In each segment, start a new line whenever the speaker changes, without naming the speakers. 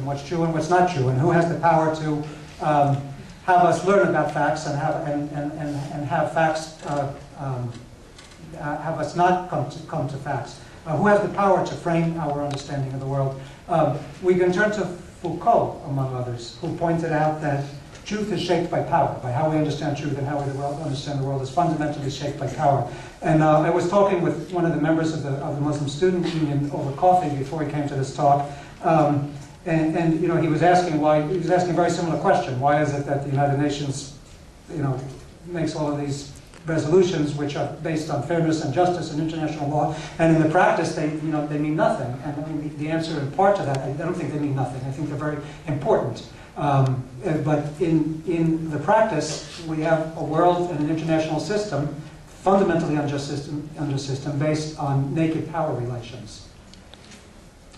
and what's true and what's not true, and who has the power to have us learn about facts and have facts have us not come to facts. Who has the power to frame our understanding of the world? We can turn to Foucault, among others, who pointed out that truth is shaped by power, by how we understand truth and how we understand the world is fundamentally shaped by power. And I was talking with one of the members of the Muslim Student Union over coffee before he came to this talk, and you know, he was asking a very similar question. Why is it that the United Nations, you know, makes all of these resolutions which are based on fairness and justice and international law, and in the practice they mean nothing? And I mean, the answer in part to that, I don't think they mean nothing. I think they're very important. But in the practice, we have a world and an international system, fundamentally unjust system based on naked power relations.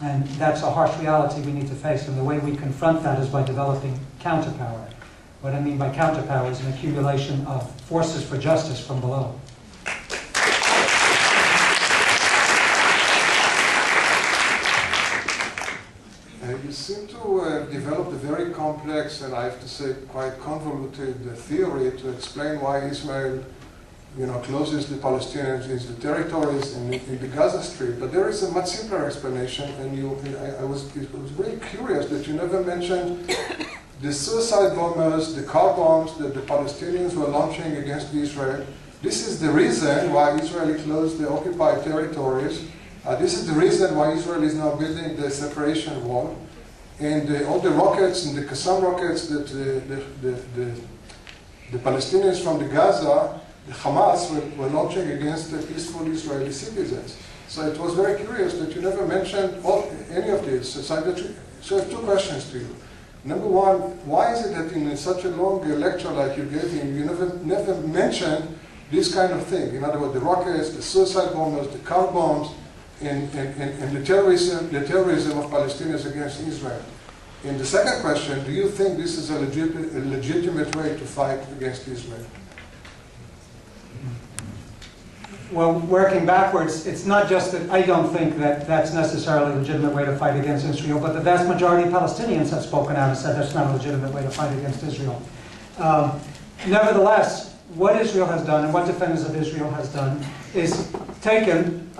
And that's a harsh reality we need to face, and the way we confront that is by developing counterpower. What I mean by counterpower is an accumulation of forces for justice from below.
You seem to have developed a very complex and I have to say quite convoluted theory to explain why Israel, you know, closes the Palestinians into the territories in the Gaza Strip. But there is a much simpler explanation, and I was really curious that you never mentioned the suicide bombers, the car bombs that the Palestinians were launching against Israel. This is the reason why Israel closed the occupied territories. This is the reason why Israel is now building the separation wall. And all the rockets and the Qassam rockets that the Palestinians from the Gaza, the Hamas, were launching against the peaceful Israeli citizens. So it was very curious that you never mentioned any of this. So I have two questions to you. Number one, why is it that in such a long lecture like you gave him, you never mentioned this kind of thing? In other words, the rockets, the suicide bombers, the car bombs, and the terrorism of Palestinians against Israel. And the second question, do you think this is a legitimate way to fight against Israel?
Well, working backwards, it's not just that I don't think that that's necessarily a legitimate way to fight against Israel, but the vast majority of Palestinians have spoken out and said that's not a legitimate way to fight against Israel. Nevertheless, what Israel has done and what defenders of Israel has done is taken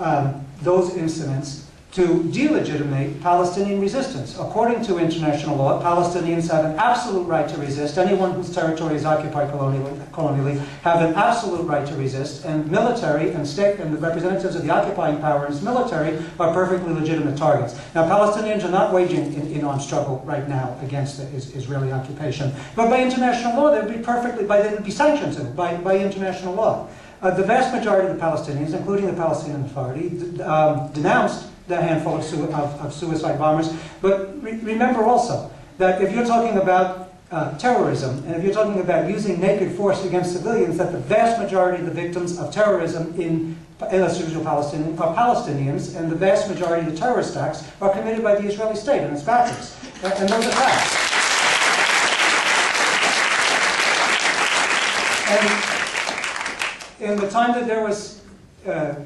those incidents to delegitimate Palestinian resistance. According to international law, Palestinians have an absolute right to resist. Anyone whose territory is occupied colonially have an absolute right to resist, and military and state and the representatives of the occupying power and its military are perfectly legitimate targets. Now, Palestinians are not waging an armed struggle right now against the Israeli occupation, but by international law, they would be sanctioned by international law. The vast majority of the Palestinians, including the Palestinian Authority, denounced the handful of suicide bombers. But remember also that if you're talking about terrorism, and if you're talking about using naked force against civilians, that the vast majority of the victims of terrorism in Israel Palestine are Palestinians, and the vast majority of the terrorist acts are committed by the Israeli state and its backers. And those are facts. And in the time that there was,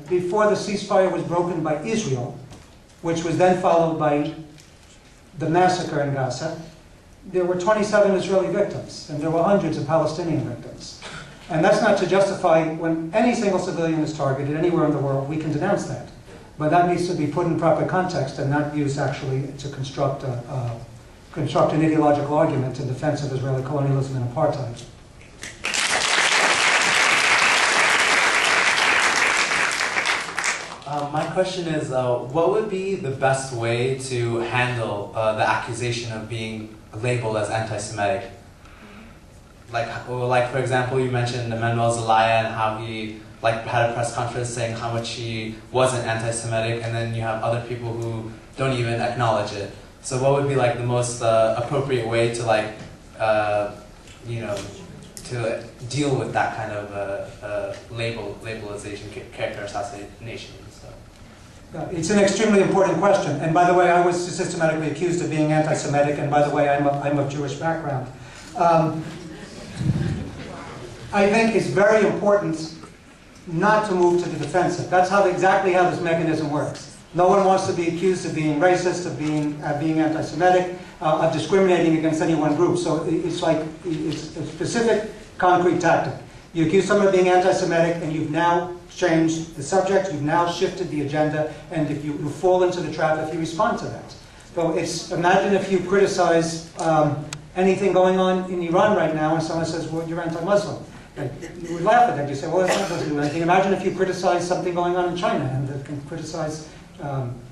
before the ceasefire was broken by Israel, which was then followed by the massacre in Gaza, there were 27 Israeli victims, and there were hundreds of Palestinian victims. And that's not to justify when any single civilian is targeted anywhere in the world, we can denounce that. But that needs to be put in proper context and not used actually to construct an ideological argument in defense of Israeli colonialism and apartheid.
My question is, what would be the best way to handle the accusation of being labeled as anti-Semitic? Like, for example, you mentioned Manuel Zelaya and how he had a press conference saying how much he wasn't anti-Semitic, and then you have other people who don't even acknowledge it. So what would be the most appropriate way to to deal with that kind of labelization, character assassination?
It's an extremely important question. And by the way, I was systematically accused of being anti-Semitic, and by the way, I'm of Jewish background. I think it's very important not to move to the defensive. That's exactly how this mechanism works. No one wants to be accused of being racist, of being anti-Semitic, of discriminating against any one group. So it's like, it's a specific, concrete tactic. You accuse someone of being anti-Semitic, and you've now changed the subject, you've now shifted the agenda, and if you fall into the trap if you respond to that. So it's, imagine if you criticize anything going on in Iran right now, and someone says, well, you're anti-Muslim. You would laugh at that. You say, well, it's not supposed to do anything. Imagine if you criticize something going on in China, and that can criticize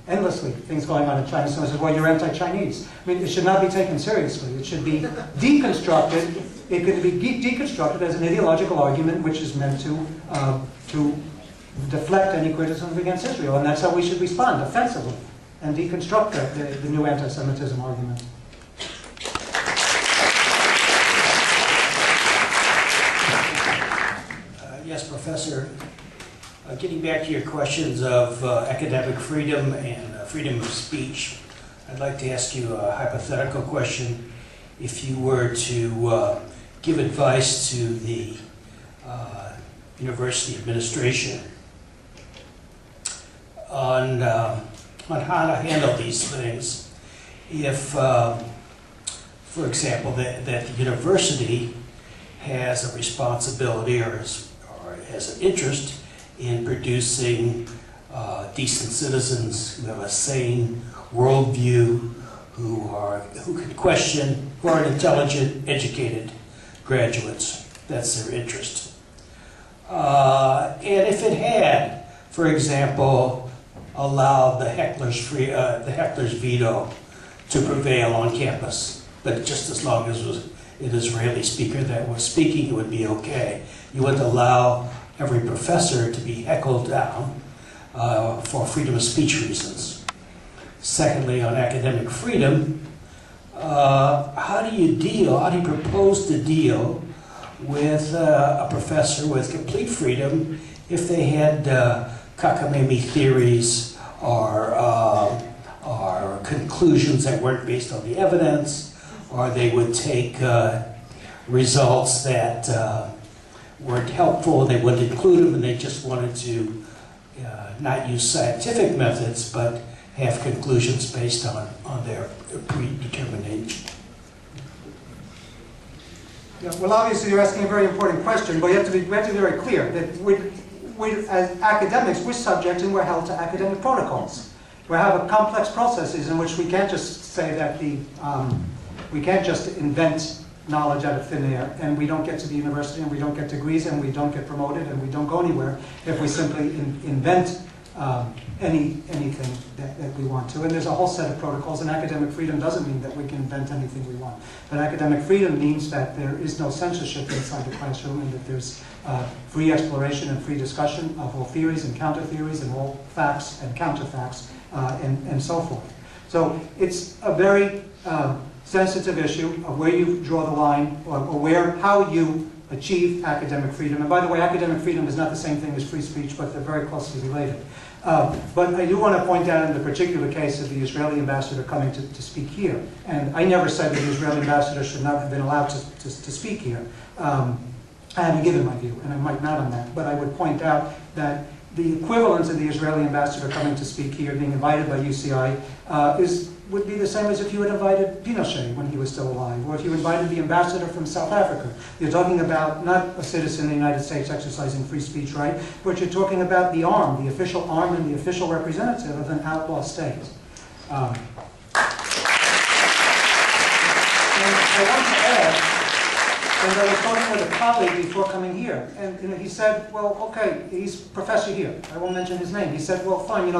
endlessly things going on in China. Someone says, well, you're anti-Chinese. I mean, it should not be taken seriously. It should be deconstructed. It could be deconstructed as an ideological argument which is meant to deflect any criticism against Israel. And that's how we should respond, offensively, and deconstruct the new anti-Semitism argument.
Yes, Professor. Getting back to your questions of academic freedom and freedom of speech, I'd like to ask you a hypothetical question. If you were to give advice to the university administration on how to handle these things, if, for example, that the university has a responsibility or has an interest in producing decent citizens who have a sane worldview, who can question, who are intelligent, educated graduates. That's their interest. And if it had, for example, allowed the heckler's veto to prevail on campus, but just as long as it was an Israeli speaker that was speaking, it would be okay. You wouldn't allow every professor to be heckled down for freedom of speech reasons. Secondly, on academic freedom, how do you propose to deal with a professor with complete freedom if they had cockamamie theories or conclusions that weren't based on the evidence, or they would take results that weren't helpful, they wouldn't include them, and they just wanted to not use scientific methods, but have conclusions based on their predetermination.
Yeah, well, obviously you're asking a very important question, but we have to be very clear that as academics, we're subject and we're held to academic protocols. We have a complex processes in which we can't just say that we can't just invent knowledge out of thin air, and we don't get to the university, and we don't get degrees, and we don't get promoted, and we don't go anywhere if we simply invent anything that we want to. And there's a whole set of protocols, and academic freedom doesn't mean that we can invent anything we want. But academic freedom means that there is no censorship inside the classroom, and that there's free exploration and free discussion of all theories and counter-theories and all facts and counterfacts and so forth. So it's a very sensitive issue of where you draw the line, or how you achieve academic freedom. And by the way, academic freedom is not the same thing as free speech, but they're very closely related. But I do want to point out in the particular case of the Israeli ambassador coming to speak here, and I never said that the Israeli ambassador should not have been allowed to speak here. I haven't given my view, and I might not on that, but I would point out that the equivalent of the Israeli ambassador coming to speak here, being invited by UCI, would be the same as if you had invited Pinochet when he was still alive, or if you invited the ambassador from South Africa. You're talking about not a citizen in the United States exercising free speech right, but you're talking about the arm, the official arm and the official representative of an outlaw state. And I want to add, and I was talking with a colleague before coming here, and he said, well, okay, he's a professor here. I won't mention his name. He said, well, fine,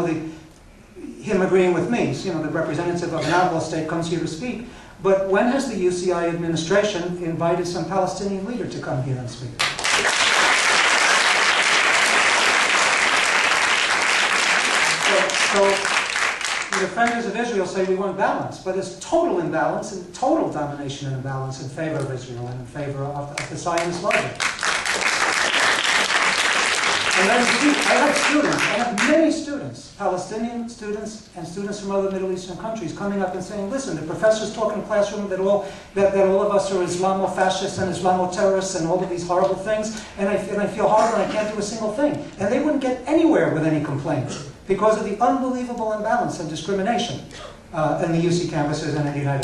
him agreeing with me, so, the representative of an outlaw state comes here to speak. But when has the UCI administration invited some Palestinian leader to come here and speak? So the defenders of Israel say we want balance, but there's total imbalance and total domination and imbalance in favor of Israel and in favor of the Zionist logic. And I have many students, Palestinian students and students from other Middle Eastern countries coming up and saying, listen, the professors talk in the classroom that all of us are Islamo-fascists and Islamo-terrorists and all of these horrible things, and I feel horrible and I can't do a single thing. And they wouldn't get anywhere with any complaint because of the unbelievable imbalance and discrimination in the UC campuses and in the United